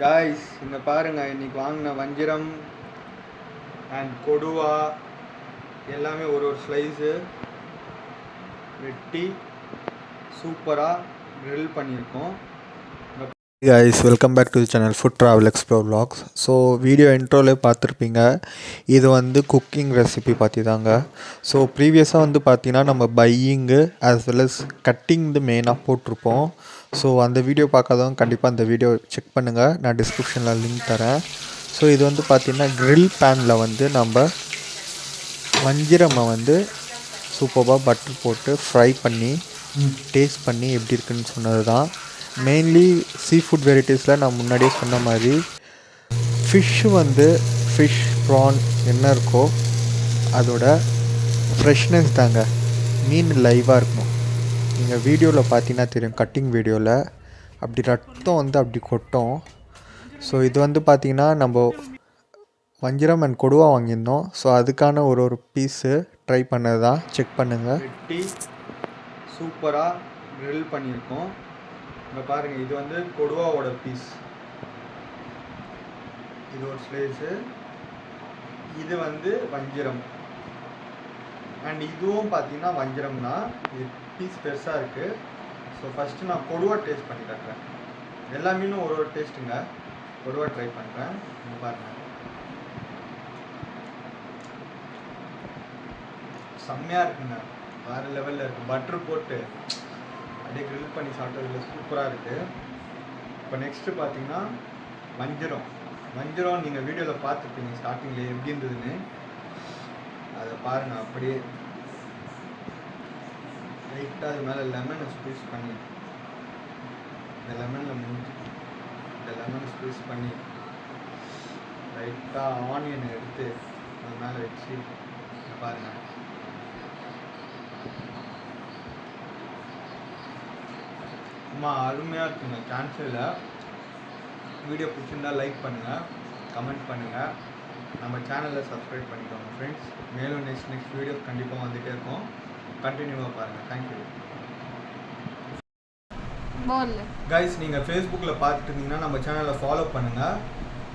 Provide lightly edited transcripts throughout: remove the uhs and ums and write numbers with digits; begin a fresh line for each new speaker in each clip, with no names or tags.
Guys இங்கே பாருங்கள், இன்றைக்கி வாங்கின வஞ்சிரம் அண்ட் கொடுவா எல்லாமே ஒரு ஸ்லைஸு வெட்டி சூப்பராக க்ரில் பண்ணியிருக்கோம்.
guys, welcome back to the channel Food Travel Explore Vlogs. So video இன்ட்ரோலே பார்த்துருப்பீங்க, இது வந்து குக்கிங் ரெசிபி பற்றி தாங்க. ஸோ ப்ரீவியஸாக வந்து பார்த்தீங்கன்னா நம்ம பையிங்கு ஆஸ் வெல் அஸ் கட்டிங் மெயினாக போட்டிருப்போம். ஸோ அந்த வீடியோ பார்க்காதவங்க கண்டிப்பாக அந்த வீடியோ செக் பண்ணுங்கள், நான் டிஸ்கிரிப்ஷனில் லிங்க் தரேன். ஸோ இது வந்து பார்த்திங்கன்னா க்ரில் பேனில் வந்து நம்ம வஞ்சிரமை வந்து சூப்பராக பட்டர் போட்டு ஃப்ரை பண்ணி டேஸ்ட் பண்ணி எப்படி இருக்குன்னு சொன்னது தான். மெயின்லி சீ ஃபுட் வெரைட்டிஸில் நான் முன்னாடியே சொன்ன மாதிரி ஃபிஷ் ப்ரான் என்ன இருக்கோ அதோட ஃப்ரெஷ்னஸ் தாங்க. மீன் லைவாக இருக்கணும். நீங்கள் வீடியோவில் பார்த்தீங்கன்னா தெரியும், கட்டிங் வீடியோவில் அப்படி ரத்தம் வந்து அப்படி கொட்டும். ஸோ இது வந்து பார்த்திங்கன்னா நம்ம வஞ்சிரம் அண்ட் கொடுவா வாங்கியிருந்தோம். ஸோ அதுக்கான ஒரு பீஸு ட்ரை பண்ணது தான், செக் பண்ணுங்கள்.
வெட்டி சூப்பராக க்ரில் பண்ணியிருக்கோம். இங்கே பாருங்கள், இது வந்து கொடுவாவோட பீஸ், இது ஒரு ஸ்லைஸு, இது வந்து வஞ்சிரம் அண்ட் இதுவும் பார்த்தீங்கன்னா வஞ்சிரம் தான். இது பீஸ் பெருசாக இருக்குது. ஸோ ஃபஸ்ட்டு நான் கொடுவா டேஸ்ட் பண்ணி காட்டுறேன். எல்லா மீனும் ஒரு டேஸ்ட்டுங்க. கொடுவா ட்ரை பண்ணுறேன். இங்கே பாருங்கள், செம்மையாக இருக்குங்க, வேறு லெவலில் இருக்குது. பட்ரு போட்டு அப்படியே க்ரில் பண்ணி சாப்பிட்டதில் சூப்பராக இருக்குது. இப்போ நெக்ஸ்ட்டு பார்த்தீங்கன்னா வஞ்சிரம் நீங்கள் வீடியோவில் பார்த்துருப்பீங்க ஸ்டார்டிங்கில் எப்படி இருந்ததுன்னு. அதை பாருங்கள், அப்படியே லைட்டாக அது மேலே லெமனை ஸ்க்வீஸ் பண்ணி, இந்த லெமனை ஸ்க்வீஸ் பண்ணி லைட்டாக ஆனியனை எடுத்து அது மேலே வச்சு பாருங்கள். அம்மா அருமையாக இருக்குங்க, சான்ஸே இல்லை. வீடியோ பிடிச்சிருந்தா லைக் பண்ணுங்கள், கமெண்ட் பண்ணுங்கள், நம்ம சேனலில் சப்ஸ்கிரைப் பண்ணிக்கோங்க ஃப்ரெண்ட்ஸ். மேலும் நெக்ஸ்ட் வீடியோ கண்டிப்பாக வந்துகிட்டே இருக்கும், கண்டினியூவாக பாருங்கள். Thank you guys. நீங்கள் ஃபேஸ்புக்கில் பார்த்துட்டு இருந்தீங்கன்னா நம்ம சேனலை ஃபாலோ பண்ணுங்கள்.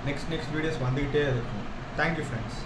நெக்ஸ்ட் வீடியோஸ் வந்துக்கிட்டே இருக்கும். Thank you friends.